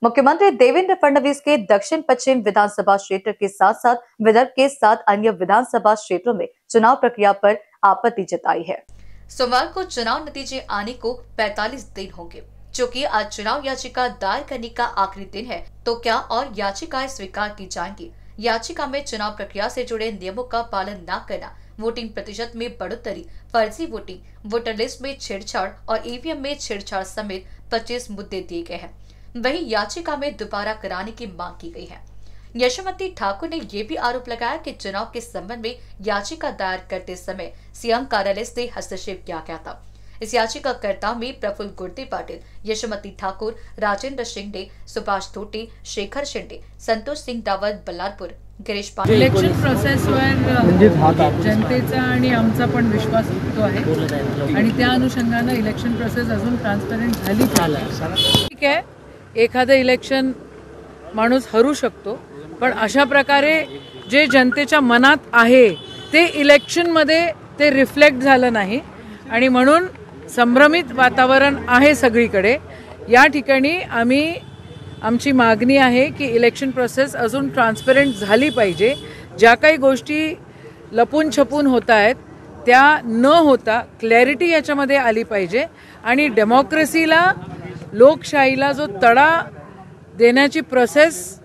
मुख्यमंत्री देवेंद्र फडणवीस के दक्षिण पश्चिम विधानसभा क्षेत्र के साथ साथ विदर्भ के 7 अन्य विधानसभा क्षेत्रों में चुनाव प्रक्रिया पर आपत्ति जताई है। सोमवार को चुनाव नतीजे आने को 45 दिन होंगे, जो कि आज चुनाव याचिका दायर करने का आखिरी दिन है। तो क्या और याचिकाएं स्वीकार की जाएंगी? याचिका में चुनाव प्रक्रिया से जुड़े नियमों का पालन न करना, वोटिंग प्रतिशत में बढ़ोतरी, फर्जी वोटिंग, वोटर लिस्ट में छेड़छाड़ और ईवीएम में छेड़छाड़ समेत 25 मुद्दे दिए गए हैं। वहीं याचिका में दोबारा कराने की मांग की गई है। यशोमती ठाकुर ने यह भी आरोप लगाया कि चुनाव के संबंध में याचिका दायर करते समय सीएम कार्यालय से हस्तक्षेप किया गया था। इस याचिकाकर्ताओं में प्रफुल्ल गुर्दे पाटिल, यशोमती ठाकुर, राजेंद्र शिंदे, सुभाष धोटे, शेखर शिंदे, संतोष सिंह रावत, बल्लारपूर, गिरीश पांडे। इलेक्शन प्रोसेसवर जनतेचा आणि आमचा पण विश्वास उठतो आहे आणि त्या अनुषंगाने इलेक्शन प्रोसेस अजून ट्रान्सपरंट झाली पाहिजे। ठीक आहे, एखादं इलेक्शन माणूस हरू शकतो, पण अशा प्रकारे जे जनतेच्या मनात आहे ते इलेक्शनमध्ये ते रिफ्लेक्ट झालं नाही आणि म्हणून संभ्रमित वातावरण आहे सगळीकडे। या ठिकाणी आमची मागणी आहे की इलेक्शन प्रोसेस अजून ट्रान्सपरंट झाली पाहिजे। ज्या काही गोष्टी लपून छपून होत आहेत त्या न होता क्लॅरिटी याच्यामध्ये आली पाहिजे आणि डेमोक्रेसीला, लोकशाहीला जो तडा देण्याची प्रोसेस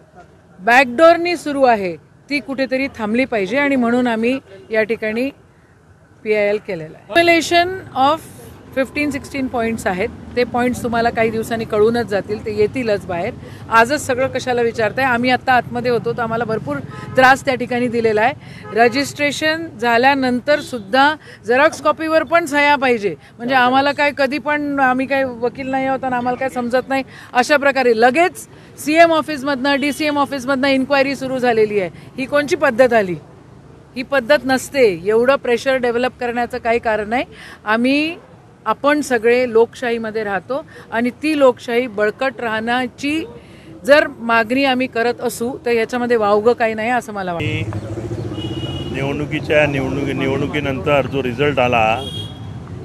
बॅकडोरनी सुरू आहे ती कुठेतरी थांबली पाहिजे आणि म्हणून आम्ही या ठिकाणी PIL केलेला आहे। एक्युमुलेशन ऑफ 15-16 पॉइंट्स आहेत, ते पॉइंट्स तुम्हाला काही दिवसांनी कळूनच जातील, ते येतीलच बाहेर। आजच सगळं कशाला विचारताय? आम्ही आता आतमध्ये होतो तर आम्हाला भरपूर त्रास त्या ठिकाणी दिलेला आहे। रजिस्ट्रेशन झाल्यानंतर सुद्धा झेरॉक्स कॉपीवर पण सह्या पाहिजे, म्हणजे आम्हाला काय कधी पण आम्ही काय वकील नाही आहोत आणि आम्हाला काय समजत नाही अशा प्रकारे लगेच CM ऑफिसमधनं, DCM ऑफिसमधनं इन्क्वायरी सुरू झालेली आहे। ही कोणची पद्धत आली? ही पद्धत नसते। एवढं प्रेशर डेव्हलप करण्याचं काही कारण नाही। आपण सगळे लोकशाहीमध्ये राहतो आणि ती लोकशाही बळकट राहण्याची जर मागणी आम्ही करत असू तर याच्यामध्ये वावगं काही नाही असं मला वाटतं। निवडणुकीनंतर जो रिझल्ट आला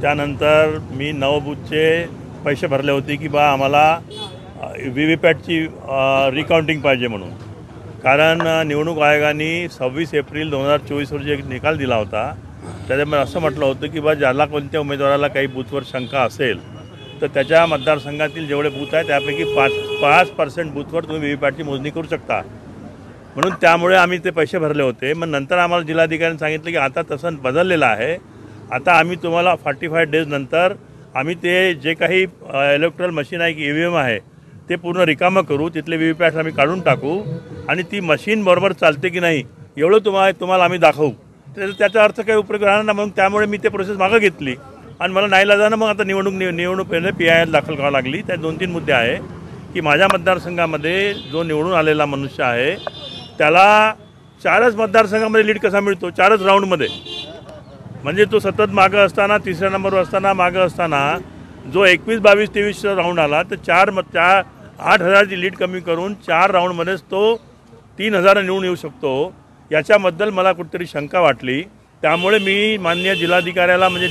त्यानंतर मी 9 बूथचे पैसे भरले होते की बा आम्हाला VVPATची रिकाउंटिंग पाहिजे म्हणून, कारण निवडणूक आयोगाने 26 एप्रिल 2024 रोजी एक निकाल दिला होता। त्याच्यामध्ये असं म्हटलं होतं की बा ज्याला कोणत्या उमेदवाराला काही बूथवर शंका असेल तर त्याच्या मतदारसंघातील जेवढे बूथ आहेत त्यापैकी 5% बूथवर तुम्ही VVPATची मोजणी करू शकता, म्हणून त्यामुळे आम्ही ते पैसे भरले होते। मग नंतर आम्हाला जिल्हाधिकाऱ्यांनी सांगितलं की आता तसं बदललेलं आहे, आता आम्ही तुम्हाला 45 डेज नंतर आम्ही ते जे काही इलेक्ट्रॉनिक मशीन आहे की EVM आहे ते पूर्ण रिकामं करू, तिथले VVPAT आम्ही काढून टाकू आणि ती मशीन बरोबर चालते की नाही एवढं तुम्हाला आम्ही दाखवू। त्याचा अर्थ काही उपयोग राहणार ना, म्हणून त्यामुळे मी ते प्रोसेस मागं घेतली आणि मला नाईलाजानं मग आता निवडणूक PIL दाखल करावं लागली। त्या 2-3 मुद्दे आहे की माझ्या मतदारसंघामध्ये जो निवडून आलेला मनुष्य आहे त्याला 4च मतदारसंघामध्ये लीड कसा मिळतो? 4च राऊंडमध्ये, म्हणजे तो सतत मागं असताना, 3ऱ्या नंबरवर असताना, मागं असताना जो 21, 22, 23 राऊंड आला तर 8,000ची लीड कमी करून 4 राऊंडमध्येच तो 3,000 निवडून येऊ शकतो। याच्याबद्दल मला कुठेतरी शंका वाटली, त्यामुळे मी माननीय जिल्हाधिकाऱ्याला म्हणजे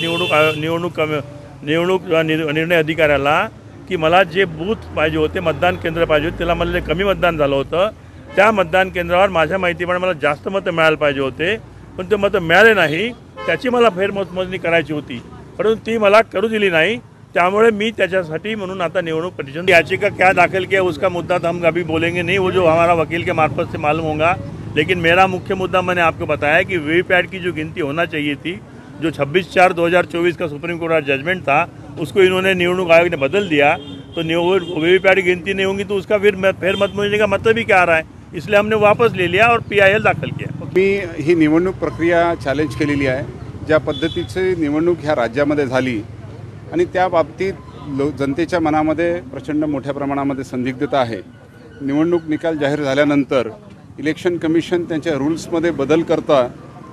निवडणूक निर्णय अधिकाऱ्याला की मला जे बूथ पाहिजे होते, मतदान केंद्र पाहिजे होते, त्याला मला कमी मतदान झालं होतं। त्या मतदान केंद्रावर माझ्या माहितीप्रमाणे मला जास्त मतं मिळायला पाहिजे होते, पण ते मतं मिळाले नाही। त्याची मला फेरमतमोजणी करायची होती, परंतु ती मला करू दिली नाही। त्यामुळे मी त्याच्यासाठी म्हणून आता निवडणूक पिटीशन याचिका क्या दाखिल किया उसका मुद्दा तो हम अभी बोलेंगे नहीं, वो जो हमारा वकील के मार्फत से मालूम होगा। लेकिन मेरा मुख्य मुद्दा मैंने आपको बताया कि VVPAT की जो गिनती होना चाहिए थी, जो 26/4/2024 का सुप्रीम कोर्ट का जजमेंट था, उसको इन्होंने निवडणूक आयोग ने बदल दिया। तो VVPAT की गिनती नहीं होगी तो उसका फिर मतमोजणी का मतलब ही क्या आ रहा है, इसलिए हमने वापस ले लिया और PIL दाखल किया। मी ही निवडणूक प्रक्रिया चॅलेंज केलेली आहे, ज्या पद्धतीची निवडणूक ह्या राज्यामध्ये झाली आणि त्या बाबतीत जनतेच्या मनामध्ये प्रचंड मोठ्या प्रमाणामध्ये संदिग्धता आहे। निवडणूक निकाल जाहीर झाल्यानंतर इलेक्शन कमिशन त्यांच्या रूल्समध्ये बदल करतं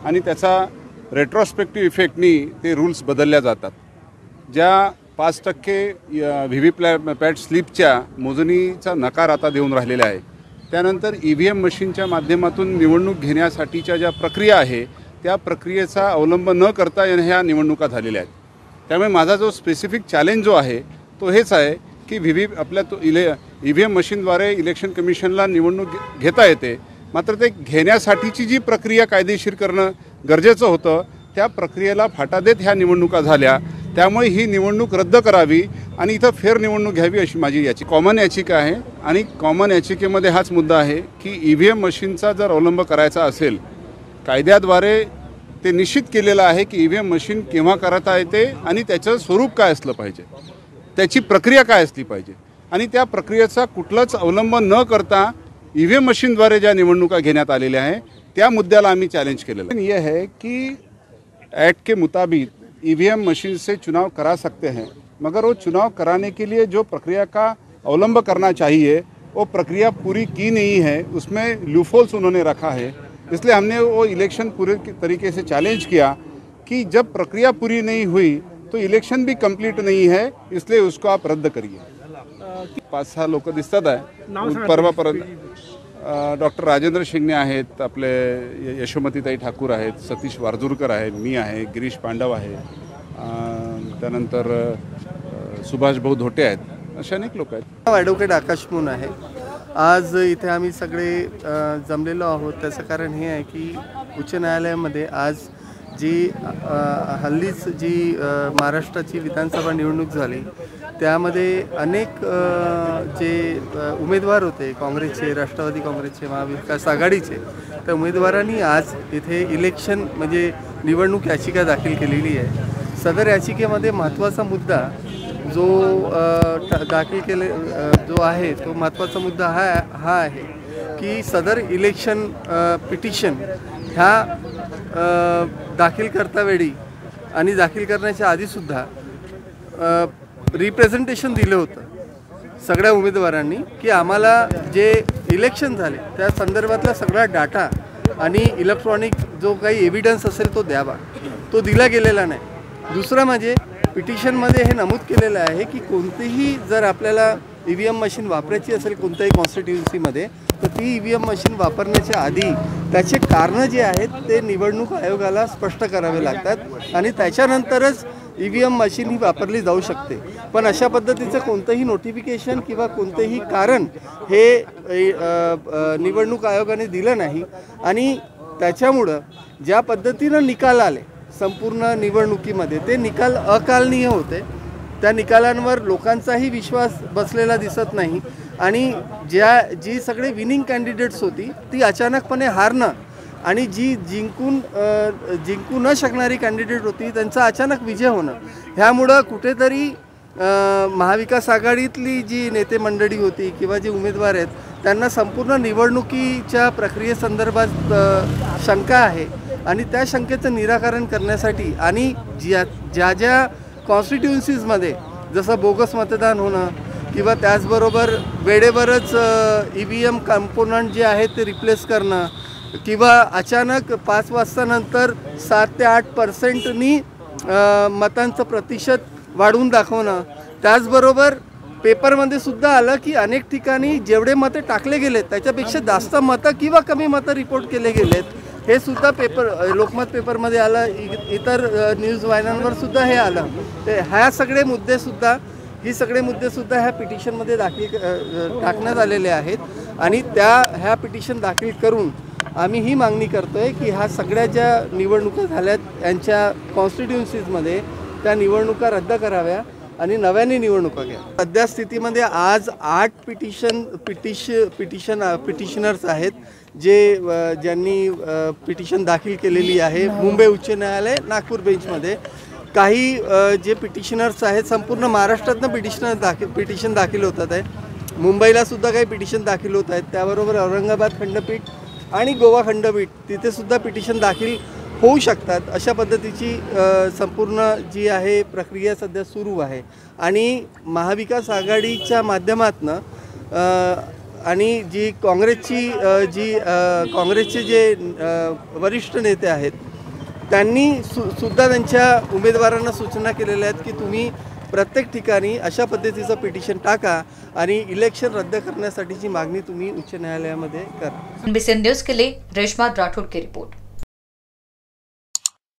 आणि त्याचा रेट्रोस्पेक्टिव्ह इफेक्टनी ते रूल्स बदलल्या जातात। ज्या 5% VVPAT स्लिपच्या मोजणीचा नकार आता देऊन राहिलेला आहे, त्यानंतर EVM मशीनच्या माध्यमातून निवडणूक घेण्यासाठीच्या ज्या प्रक्रिया आहे त्या प्रक्रियेचा अवलंब न करता ह्या निवडणुका झालेल्या आहेत। त्यामुळे माझा जो स्पेसिफिक चॅलेंज जो आहे तो हेच आहे की आपल्या EVM मशीनद्वारे इलेक्शन कमिशनला निवडणूक घेता येते, मात्र ते घेण्यासाठीची जी प्रक्रिया कायदेशीर करणं गरजेचं होतं त्या प्रक्रियेला फाटा देत ह्या निवडणुका झाल्या। त्यामुळे ही निवडणूक रद्द करावी आणि इथं फेर निवडणूक घ्यावी अशी माझी कॉमन याचिका आहे। आणि कॉमन याचिकेमध्ये हाच मुद्दा आहे की EVM मशीनचा जर अवलंब करायचा असेल, कायद्याद्वारे ते निश्चित केलेलं आहे की EVM मशीन केव्हा करता येते आणि त्याचं स्वरूप काय असलं पाहिजे, त्याची प्रक्रिया काय असली पाहिजे आणि त्या प्रक्रियेचा कुठलाच अवलंब न करता EVM मशीनद्वारे ज्या निवडणुका घेण्यात आलेल्या आहे त्या मुद्द्याला आम्ही चॅलेंज केलेलं है। यह है कि एक्ट के मुताबिक EVM मशीन से चुनाव करा सकते हैं, मगर वो चुनाव कराने के लिए जो प्रक्रिया का अवलंब करना चाहिए वो प्रक्रिया पूरी की नहीं है, उसमें लूफहोल्स उन्होंने रखा है। इसलिए हमने वो इलेक्शन पूरे तरीके से चैलेंज किया कि जब प्रक्रिया पूरी नहीं हुई तो इलेक्शन भी कंप्लीट नहीं है, इसलिए उसको आप रद्द करिए। 5-6 लोक दिसतात आहे। परवापर्यंत डॉक्टर राजेंद्र शिंगणे आहेत, आपले यशोमतीताई ठाकूर आहेत, सतीश वारजूरकर आहेत, मी आहे, गिरीश पांडव आहे, त्यानंतर सुभाष भाऊ धोटे आहेत, असे अनेक लोक आहेत। ॲडव्होकेट आकाश मून आहे। आज इथे आम्ही सगळे जमलेलो आहोत, त्याचं कारण हे आहे की उच्च न्यायालयामध्ये आज जी हल्लीच जी महाराष्ट्राची विधानसभा निवडणूक झाली त्यामध्ये अनेक जे उमेदवार होते, काँग्रेसचे, राष्ट्रवादी काँग्रेसचे, महाविकास आघाडीचे, त्या उमेदवारांनी आज इथे इलेक्शन म्हणजे निवडणूक याचिका दाखल केलेली आहे। सदर याचिकेमध्ये महत्त्वाचा मुद्दा जो दाखल केले जो आहे तो महत्त्वाचा मुद्दा हा आहे की सदर इलेक्शन पिटिशन ह्या दाखल करतावेळी आणि दाखल करण्याच्या आधीसुद्धा रिप्रेझेंटेशन दिलं होतं सगळ्या उमेदवारांनी की आम्हाला जे इलेक्शन झाले त्या संदर्भातला सगळा डाटा आणि इलेक्ट्रॉनिक जो काही एव्हिडन्स असेल तो द्यावा, तो दिला गेलेला नाही। दुसरं म्हणजे पिटिशनमध्ये हे नमूद केलेलं आहे की कोणतीही जर आपल्याला EVM मशीन वापरायची असेल कोणत्याही कॉन्स्टिट्युन्सीमध्ये तर ती EVM मशीन वापरण्याच्या आधी त्याचे कारणं जे आहेत ते निवडणूक आयोगाला स्पष्ट करावे लागतात आणि त्याच्यानंतरच EVM मशीन ही वापरली जाऊ शकते। पण अशा पद्धतीचं कोणतंही नोटिफिकेशन किंवा कोणतेही कारण हे निवडणूक आयोगाने दिलं नाही आणि त्याच्यामुळं ज्या पद्धतीनं निकाल आले संपूर्ण निवडणुकीमध्ये ते निकाल अकालनीय होते। त्या निकालांवर लोकांचाही विश्वास बसलेला दिसत नाही आणि जी सगळे विनिंग कॅन्डिडेट्स होती ती अचानकपणे हारणं आणि जी जिंकू न शकणारी कॅन्डिडेट होती त्यांचा अचानक विजय होणं, ह्यामुळं कुठेतरी महाविकास आघाडीतली जी नेते मंडळी होती किंवा जे उमेदवार आहेत त्यांना संपूर्ण निवडणुकीच्या प्रक्रियेसंदर्भात शंका आहे आणि त्या शंकेचं निराकरण करण्यासाठी आणि ज्या कॉन्स्टिट्युन्सीजमध्ये जसं बोगस मतदान होणं किंवा त्याचबरोबर वेळेवरच EVM कॉम्पोनंट जे आहेत ते रिप्लेस करणं किंवा अचानक 5 वाजतानंतर 7 ते 8% मतांचं प्रतिशत वाढवून दाखवणं, त्याचबरोबर पेपरमध्ये सुद्धा आलं की अनेक ठिकाणी जेवढे मतं टाकले गेलेत त्याच्यापेक्षा जास्त मतं किंवा कमी मतं रिपोर्ट केले गेलेत, हे सुद्धा लोकमत पेपरमध्ये आलं, इतर न्यूज वाहिन्यांवर सुद्धा हे आलं। ते ही सगळे मुद्दे सुद्धा ह्या पिटिशनमध्ये टाकण्यात आलेले आहेत आणि ह्या पिटिशन दाखल करून आम्ही ही मागणी करतोय की ह्या सगळ्या ज्या निवडणुका झाल्यात यांच्या कॉन्स्टिट्युन्सीजमध्ये त्या निवडणुका रद्द कराव्या आणि नव्याने निवडणुका घ्या। सध्या स्थितीमध्ये आज 8 पिटिशनर्स आहेत ज्यांनी पिटिशन दाखल केलेली आहे मुंबई उच्च न्यायालय नागपूर बेंचमध्ये। काही जे पिटिशनर्स आहेत संपूर्ण महाराष्ट्रातनं पिटिशन दाखल होतात आहे, मुंबईला सुद्धा काही पिटिशन दाखल होत आहेत, त्याबरोबर औरंगाबाद खंडपीठ आणि गोवा खंडपीठ तिथे सुद्धा पिटिशन दाखल होऊ शकतात। अशा पद्धतीची संपूर्ण जी आहे प्रक्रिया सध्या सुरू आहे आणि महाविकास आघाडीच्या माध्यमातून आणि काँग्रेसचे जे वरिष्ठ नेते आहेत त्यांनी सुद्धा त्यांच्या उमेदवारांना सूचना केलेल्या आहेत की तुम्ही प्रत्येक ठिकाणी अशा पद्धतीचं पिटिशन टाका आणि इलेक्शन रद्द करण्यासाठीची मागणी तुम्ही उच्च न्यायालयामध्ये करा। NBC न्यूज़ के लिए रेशमा राठौड़ की रिपोर्ट।